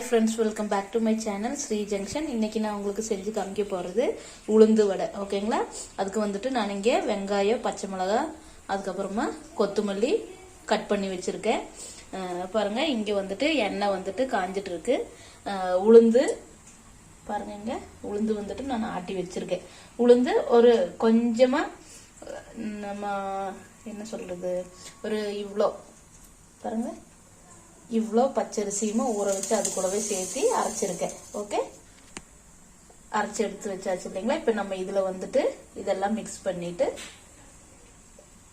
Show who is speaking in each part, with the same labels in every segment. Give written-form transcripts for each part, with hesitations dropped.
Speaker 1: friends, welcome back to my channel Sri Junction. இன்னைக்கு நான் உங்களுக்கு செஞ்சு காமிக்க போறது உளுந்து வடை. ஓகேங்களா? அதுக்கு வந்துட்டு நான் இங்க வெங்காயம், பச்சை மிளகாய், அதுக்கு அப்புறமா கொத்தமல்லி கட் பண்ணி வச்சிருக்கேன். பாருங்க, இங்க வந்துட்டு எண்ணெய் வந்துட்டு காஞ்சிட்டு இருக்கு. உளுந்து பாருங்க, இங்க உளுந்து வந்துட்டு நான் ஆட்டி வச்சிருக்கேன். உளுந்து ஒரு கொஞ்சமா நம்ம என்ன சொல்றது, ஒரு இவ்ளோ பாருங்க, இவ்ளோ பச்சரிசியுமா ஊற வச்சு அது கூடவே சேர்த்து அரைச்சிருக்கேன். ஓகே, அரைச்சி எடுத்து வச்சாச்சு இல்லைங்களா? இப்ப நம்ம இதுல வந்துட்டு இதெல்லாம் மிக்ஸ் பண்ணிட்டு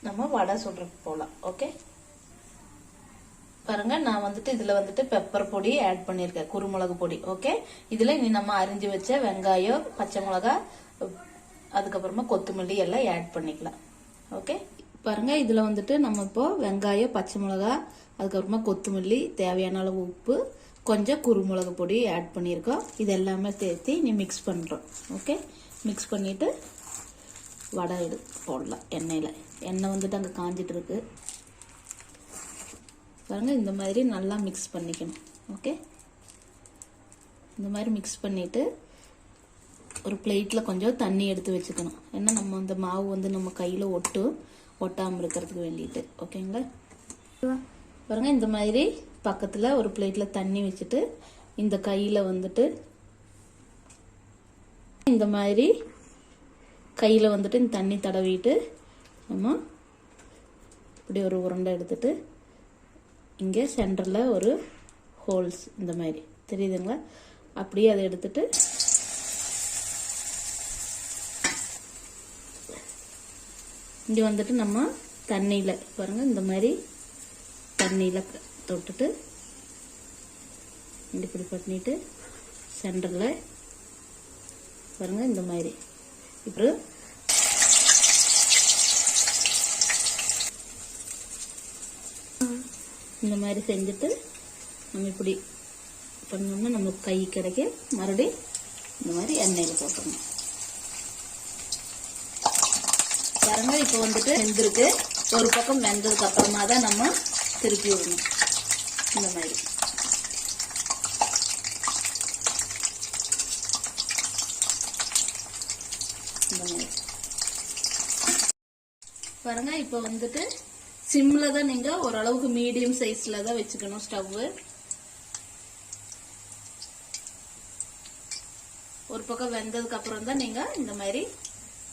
Speaker 1: நம்ம வடை சுடுறதுக்கு போலாம். ஓகே, பாருங்க, நான் வந்துட்டு இதுல வந்துட்டு பெப்பர் பொடி ஆட் பண்ணிருக்கேன், குருமிளகு பொடி. ஓகே, இதுல இனி நம்ம அரிஞ்சு வச்ச வெங்காயம், பச்சை மிளகாய், அதுக்கப்புறமா கொத்தமல்லி எல்லாம் ஆட் பண்ணிக்கலாம். ஓகே, பாருங்க, இதுல வந்துட்டு நம்ம இப்போ வெங்காயம், பச்சை மிளகாய், அதுக்கப்புறமா கொத்தமல்லி, தேவையான அளவு உப்பு, கொஞ்சம் குருமிளகு பொடி ஆட் பண்ணியிருக்கோம். இது எல்லாமே சேர்த்து நீ மிக்ஸ் பண்ணுறோம். ஓகே, மிக்ஸ் பண்ணிட்டு வடை போடலாம் எண்ணெயில். எண்ணெய் வந்துட்டு அங்கே காஞ்சிட்டு இருக்கு பாருங்க. இந்த மாதிரி நல்லா மிக்ஸ் பண்ணிக்கணும். ஓகே, இந்த மாதிரி மிக்ஸ் பண்ணிட்டு ஒரு பிளேட்டில் கொஞ்சம் தண்ணி எடுத்து வச்சுக்கணும். ஏன்னா நம்ம அந்த மாவு வந்து நம்ம கையில் ஒட்டாமல் இருக்கிறதுக்கு வேண்டிட்டு. ஓகேங்களா? பாருங்க, இந்த மாதிரி பக்கத்துல ஒரு பிளேட்ல தண்ணி வச்சுட்டு இந்த கையில வந்துட்டு இந்த மாதிரி கையில வந்துட்டு இந்த தண்ணி தடவிட்டு நம்ம இப்படி ஒரு உருண்டை எடுத்துட்டு இங்க சென்டர்ல ஒரு ஹோல்ஸ் இந்த மாதிரி தெரியுதுங்களா? அப்படியே அதை எடுத்துட்டு இங்க வந்துட்டு நம்ம தண்ணியில பாருங்க, இந்த மாதிரி தண்ணியில தொட்டுட்டு இப்படி பண்ணிட்டு சென்டர்ல பாருங்க, இந்த மாதிரி இப்படி இந்த மாதிரி செஞ்சுட்டு நம்ம இப்படி பண்ணோம்னா நம்மளுக்கு கை கிடைக்க மறுபடியும் இந்த மாதிரி எண்ணெயில போட்டணும். பாருங்க, இப்போ வந்துட்டு வெந்திருக்கு. ஒரு பக்கம் வெந்ததுக்கு அப்புறமா தான் நம்ம திருப்பி விடணும். இந்த மாதிரி பாருங்க. இப்ப வந்துட்டு சிம்ல தான் நீங்க ஓரளவுக்கு மீடியம் சைஸ்ல தான் வச்சுக்கணும் ஸ்டவ். ஒரு பக்கம் வெந்ததுக்கு அப்புறம் தான் நீங்க இந்த மாதிரி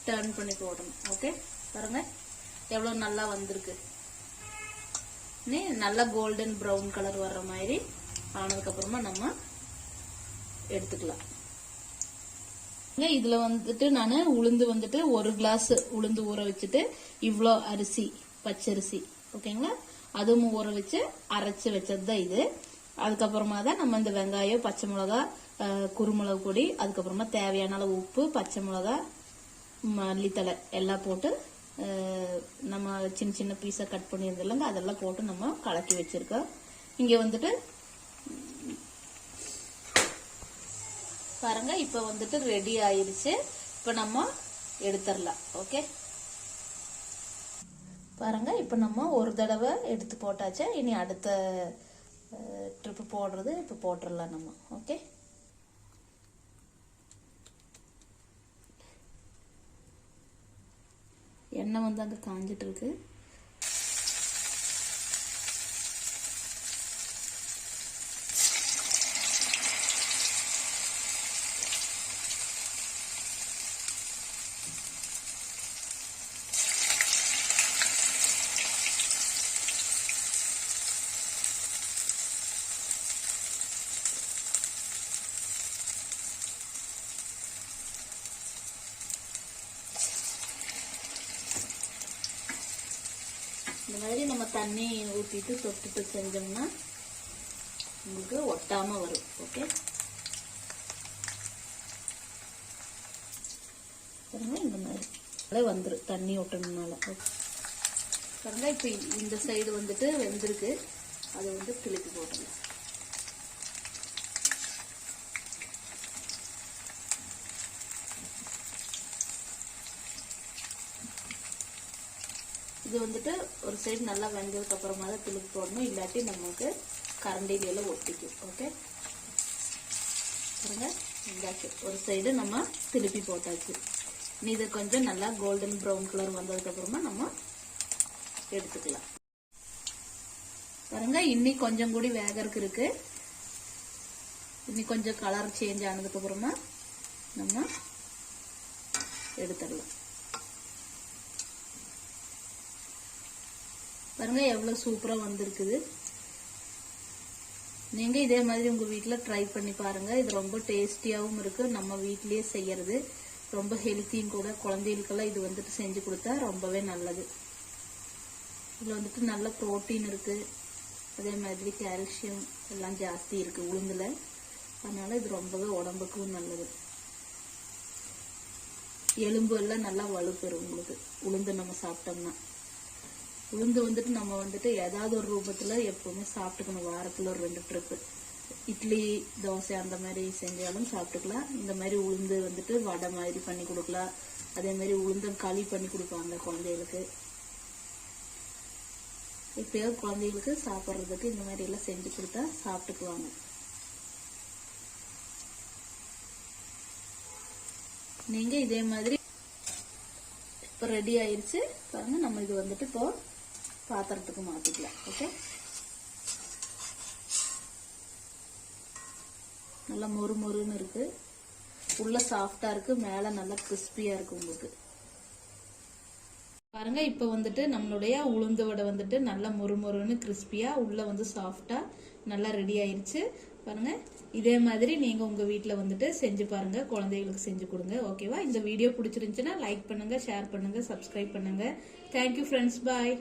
Speaker 1: டர்ன் பண்ணி போடணும். ஓகே, பாருங்க எவ்வளவு நல்லா வந்திருக்கு. நல்லா கோல்டன் ப்ரௌன் கலர் வர்ற மாதிரி ஆனதுக்கு அப்புறமா நம்ம எடுத்துக்கலாம். இதுல வந்துட்டு நான் உளுந்து வந்துட்டு ஒரு கிளாஸ் உளுந்து ஊற வச்சுட்டு இவ்வளோ அரிசி, பச்சரிசி, ஓகேங்களா, அதுவும் ஊற வச்சு அரைச்சு வச்சதுதான் இது. அதுக்கப்புறமா தான் நம்ம இந்த வெங்காயம், பச்சை மிளகாய், குருமிளகு பொடி, அதுக்கப்புறமா தேவையான அளவு உப்பு, பச்சை மிளகாய், மல்லித்தலை எல்லாம் போட்டு நம்ம சின்ன சின்ன பீஸா கட் பண்ணியிருந்தோம்லங்க, அதெல்லாம் போட்டு நம்ம கலக்கி வச்சிருக்கோம். இங்க வந்துட்டு பாருங்க, இப்ப வந்துட்டு ரெடி ஆயிருச்சு. இப்ப நம்ம எடுத்துடலாம். ஓகே, பாருங்க, இப்ப நம்ம ஒரு தடவை எடுத்து போட்டாச்சு. இனி அடுத்த ட்ரிப் போடுறது இப்ப போட்டுடலாம் நம்ம. ஓகே, எண்ணெய் வந்து அங்கே காஞ்சிட்டு இருக்கு. இந்த மாதிரி நம்ம தண்ணி ஊற்றிட்டு தொட்டுட்டு செஞ்சோம்னா உங்களுக்கு ஒட்டாம வரும். ஓகே, இந்த மாதிரி வந்துடும் தண்ணி ஒட்டணும்னால. பாருங்க, இப்ப இந்த சைடு வந்துட்டு வெந்திருக்கு. அதை வந்து கிளப்பி போட்டுடலாம். இது வந்துட்டு ஒரு சைடு நல்லா வெந்ததுக்கு அப்புறமா தான் திருப்பி போடணும், இல்லாட்டி நமக்கு கரண்டில ஒட்டிக்கும். ஓகே, பாருங்க வெங்காச்சு ஒரு சைடு நம்ம திருப்பி போட்டாச்சு. இது கொஞ்சம் நல்லா கோல்டன் ப்ரௌன் கலர் வந்ததுக்கு அப்புறமா நம்ம எடுத்துக்கலாம். பாருங்க இன்னி கொஞ்சம் கூடி வேகறதுக்கு இருக்கு. இன்னி கொஞ்சம் கலர் சேஞ்ச் ஆனதுக்கு அப்புறமா நம்ம எடுத்துடலாம். பாருங்க எவ்வளவு சூப்பரா வந்திருக்குது. நீங்க இதே மாதிரி உங்க வீட்டுல ட்ரை பண்ணி பாருங்க. இது ரொம்ப டேஸ்டியாவும் இருக்கு. நம்ம வீட்லயே செய்யறது ரொம்ப ஹெல்த்தியும் கூட. குழந்தைகளுக்கெல்லாம் இது வந்துட்டு செஞ்சு கொடுத்தா ரொம்பவே நல்லது. இதுல வந்துட்டு நல்ல புரோட்டீன் இருக்கு. அதே மாதிரி கால்சியம் எல்லாம் ஜாஸ்தி இருக்கு உளுந்துல. அதனால இது ரொம்பவே உடம்புக்கும் நல்லது. எலும்பு எல்லாம் நல்லா வலுப்பெறும் உங்களுக்கு உளுந்து நம்ம சாப்பிட்டோம்னா. உளுந்து வந்துட்டு நம்ம வந்துட்டு ஏதாவது ஒரு ரூபத்துல எப்பவுமே சாப்பிட்டுக்கணும். வாரத்துல ஒரு 2 ட்ரிப்பு இட்லி தோசை அந்த மாதிரி செஞ்சாலும் சாப்பிட்டுக்கலாம். இந்த மாதிரி உளுந்து வந்துட்டு வடை மாதிரி பண்ணி கொடுக்கலாம். அதே மாதிரி உளுந்தம் களி பண்ணி கொடுப்பாங்க குழந்தைகளுக்கு. எப்பயாவது குழந்தைகளுக்கு சாப்பிட்றதுக்கு இந்த மாதிரி எல்லாம் செஞ்சு கொடுத்தா சாப்பிட்டுக்குவாங்க. நீங்க இதே மாதிரி இப்ப ரெடி ஆயிருச்சு பாருங்க. நம்ம இது வந்துட்டு இப்போ பாத்திரத்துக்கு மாத்திக்கலாம். ஓகே, நல்லா மொறு மொறுன்னு இருக்கு. உள்ள சாஃப்டா இருக்கு, மேல நல்லா கிறிஸ்பியா இருக்கு உங்களுக்கு. பாருங்க இப்ப வந்துட்டு நம்மளுடைய உளுந்து வடை வந்துட்டு நல்லா மொறு மொறுன்னு கிறிஸ்பியா உள்ள வந்து சாஃப்டா நல்லா ரெடி ஆயிருச்சு. பாருங்க இதே மாதிரி நீங்க உங்க வீட்டுல வந்துட்டு செஞ்சு பாருங்க. குழந்தைகளுக்கு செஞ்சு கொடுங்க. ஓகேவா? இந்த வீடியோ பிடிச்சிருந்துச்சுன்னா லைக் பண்ணுங்க, ஷேர் பண்ணுங்க, சப்ஸ்கிரைப் பண்ணுங்க. Thank you friends. பாய்.